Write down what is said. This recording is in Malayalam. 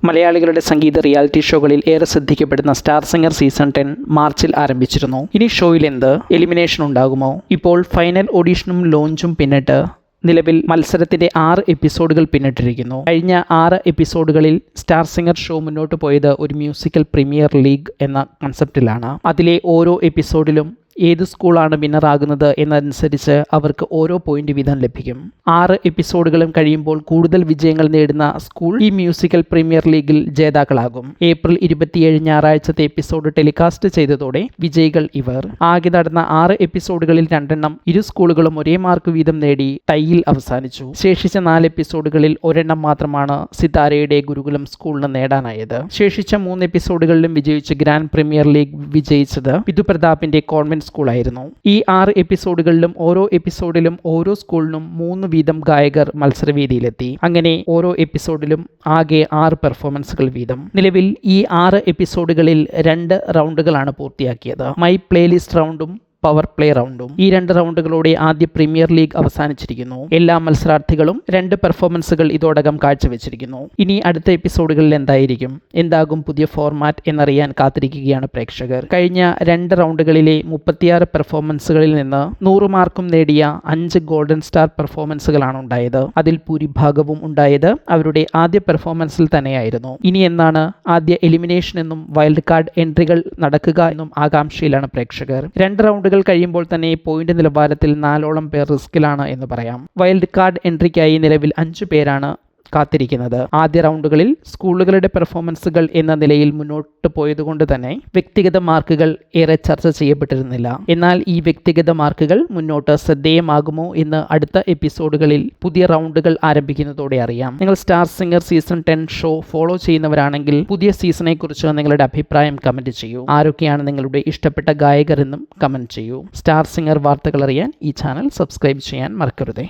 മലയാളികളുടെ സംഗീത റിയാലിറ്റി ഷോകളിൽ ഏറെ ശ്രദ്ധിക്കപ്പെടുന്ന സ്റ്റാർ സിംഗർ സീസൺ 10 മാർച്ചിൽ ആരംഭിച്ചിരുന്നു. ഇനി ഷോയിൽ എന്ത് എലിമിനേഷൻ ഉണ്ടാകുമോ? ഇപ്പോൾ ഫൈനൽ ഓഡീഷനും ലോഞ്ചും പിന്നിട്ട് നിലവിൽ മത്സരത്തിന്റെ 6 എപ്പിസോഡുകൾ പിന്നിട്ടിരിക്കുന്നു. കഴിഞ്ഞ 6 എപ്പിസോഡുകളിൽ സ്റ്റാർ സിംഗർ ഷോ മുന്നോട്ട് പോയത് ഒരു മ്യൂസിക്കൽ പ്രീമിയർ ലീഗ് എന്ന കൺസെപ്റ്റിലാണ്. അതിലെ ഓരോ എപ്പിസോഡിലും ഏത് സ്കൂളാണ് വിന്നറാകുന്നത് എന്നതനുസരിച്ച് അവർക്ക് ഓരോ പോയിന്റ് വീതം ലഭിക്കും. 6 എപ്പിസോഡുകളും കഴിയുമ്പോൾ കൂടുതൽ വിജയങ്ങൾ നേടുന്ന സ്കൂൾ ഈ മ്യൂസിക്കൽ പ്രീമിയർ ലീഗിൽ ജേതാക്കളാകും. ഏപ്രിൽ 27 ഞായറാഴ്ചത്തെ എപ്പിസോഡ് ടെലികാസ്റ്റ് ചെയ്തതോടെ വിജയികൾ ഇവർ. ആകെ നടന്ന 6 എപ്പിസോഡുകളിൽ 2 ഇരു സ്കൂളുകളും ഒരേ മാർക്ക് വീതം നേടി ടൈയിൽ അവസാനിച്ചു. ശേഷിച്ച 4 എപ്പിസോഡുകളിൽ ഒരെണ്ണം മാത്രമാണ് സിതാരയുടെ ഗുരുകുലം സ്കൂളിന് നേടാനായത്. ശേഷിച്ച 3 എപ്പിസോഡുകളിലും വിജയിച്ച് ഗ്രാൻഡ് പ്രീമിയർ ലീഗ് വിജയിച്ചത് വിധുപ്രതാപിന്റെ കോൺവെന്റ് സ്കൂളായിരുന്നു. ഈ 6 എപ്പിസോഡുകളിലും ഓരോ എപ്പിസോഡിലും ഓരോ സ്കൂളിനും 3 വീതം ഗായകർ മത്സരവേദിയിലെത്തി. അങ്ങനെ ഓരോ എപ്പിസോഡിലും ആകെ 6 പെർഫോമൻസുകൾ വീതം. നിലവിൽ ഈ 6 എപ്പിസോഡുകളിൽ 2 റൗണ്ടുകളാണ് പൂർത്തിയാക്കിയത്. മൈ പ്ലേലിസ്റ്റ് റൗണ്ടും പവർ പ്ലേ റൗണ്ടും. ഈ 2 റൗണ്ടുകളോടെ ആദ്യ പ്രീമിയർ ലീഗ് അവസാനിച്ചിരിക്കുന്നു. എല്ലാ മത്സരാർത്ഥികളും 2 പെർഫോമൻസുകൾ ഇതോടകം കാഴ്ചവെച്ചിരിക്കുന്നു. ഇനി അടുത്ത എപ്പിസോഡുകളിൽ എന്താകും പുതിയ ഫോർമാറ്റ് എന്നറിയാൻ കാത്തിരിക്കുകയാണ് പ്രേക്ഷകർ. കഴിഞ്ഞ 2 റൗണ്ടുകളിലെ 36 പെർഫോമൻസുകളിൽ നിന്ന് 100 മാർക്കും നേടിയ 5 ഗോൾഡൻ സ്റ്റാർ പെർഫോമൻസുകളാണ് ഉണ്ടായത്. അതിൽ ഭൂരിഭാഗവും ഉണ്ടായത് അവരുടെ ആദ്യ പെർഫോമൻസിൽ തന്നെയായിരുന്നു. ഇനി എന്നാണ് ആദ്യ എലിമിനേഷൻ എന്നും വൈൽഡ് കാർഡ് എൻട്രികൾ നടക്കുക എന്നും ആകാംക്ഷയിലാണ് പ്രേക്ഷകർ. 2 റൗണ്ട് കഴിയുമ്പോൾ തന്നെ പോയിന്റ് നിലവാരത്തിൽ 4ഓളം പേർ റിസ്കിലാണ് എന്ന് പറയാം. വൈൽഡ് കാർഡ് എൻട്രിക്കായി നിലവിൽ 5 പേരാണ് കാത്തിരിക്കുന്നത്. ആദ്യ റൗണ്ടുകളിൽ സ്കൂളുകളുടെ പെർഫോമൻസുകൾ എന്ന നിലയിൽ മുന്നോട്ട് പോയതുകൊണ്ട് തന്നെ വ്യക്തിഗത മാർക്കുകൾ ഏറെ ചർച്ച ചെയ്യപ്പെട്ടിരുന്നില്ല. എന്നാൽ ഈ വ്യക്തിഗത മാർക്കുകൾ മുന്നോട്ട് ശ്രദ്ധേയമാകുമോ എന്ന് അടുത്ത എപ്പിസോഡുകളിൽ പുതിയ റൗണ്ടുകൾ ആരംഭിക്കുന്നതോടെ അറിയാം. നിങ്ങൾ star singer season 10 show follow ചെയ്യുന്നവരാണെങ്കിൽ പുതിയ സീസണെ കുറിച്ച് നിങ്ങളുടെ അഭിപ്രായം കമന്റ് ചെയ്യൂ. ആരൊക്കെയാണ് നിങ്ങളുടെ ഇഷ്ടപ്പെട്ട ഗായകർ എന്നും കമന്റ് ചെയ്യൂ. സ്റ്റാർ സിംഗർ വാർത്തകൾ അറിയാൻ ഈ ചാനൽ സബ്സ്ക്രൈബ് ചെയ്യാൻ മറക്കരുതേ.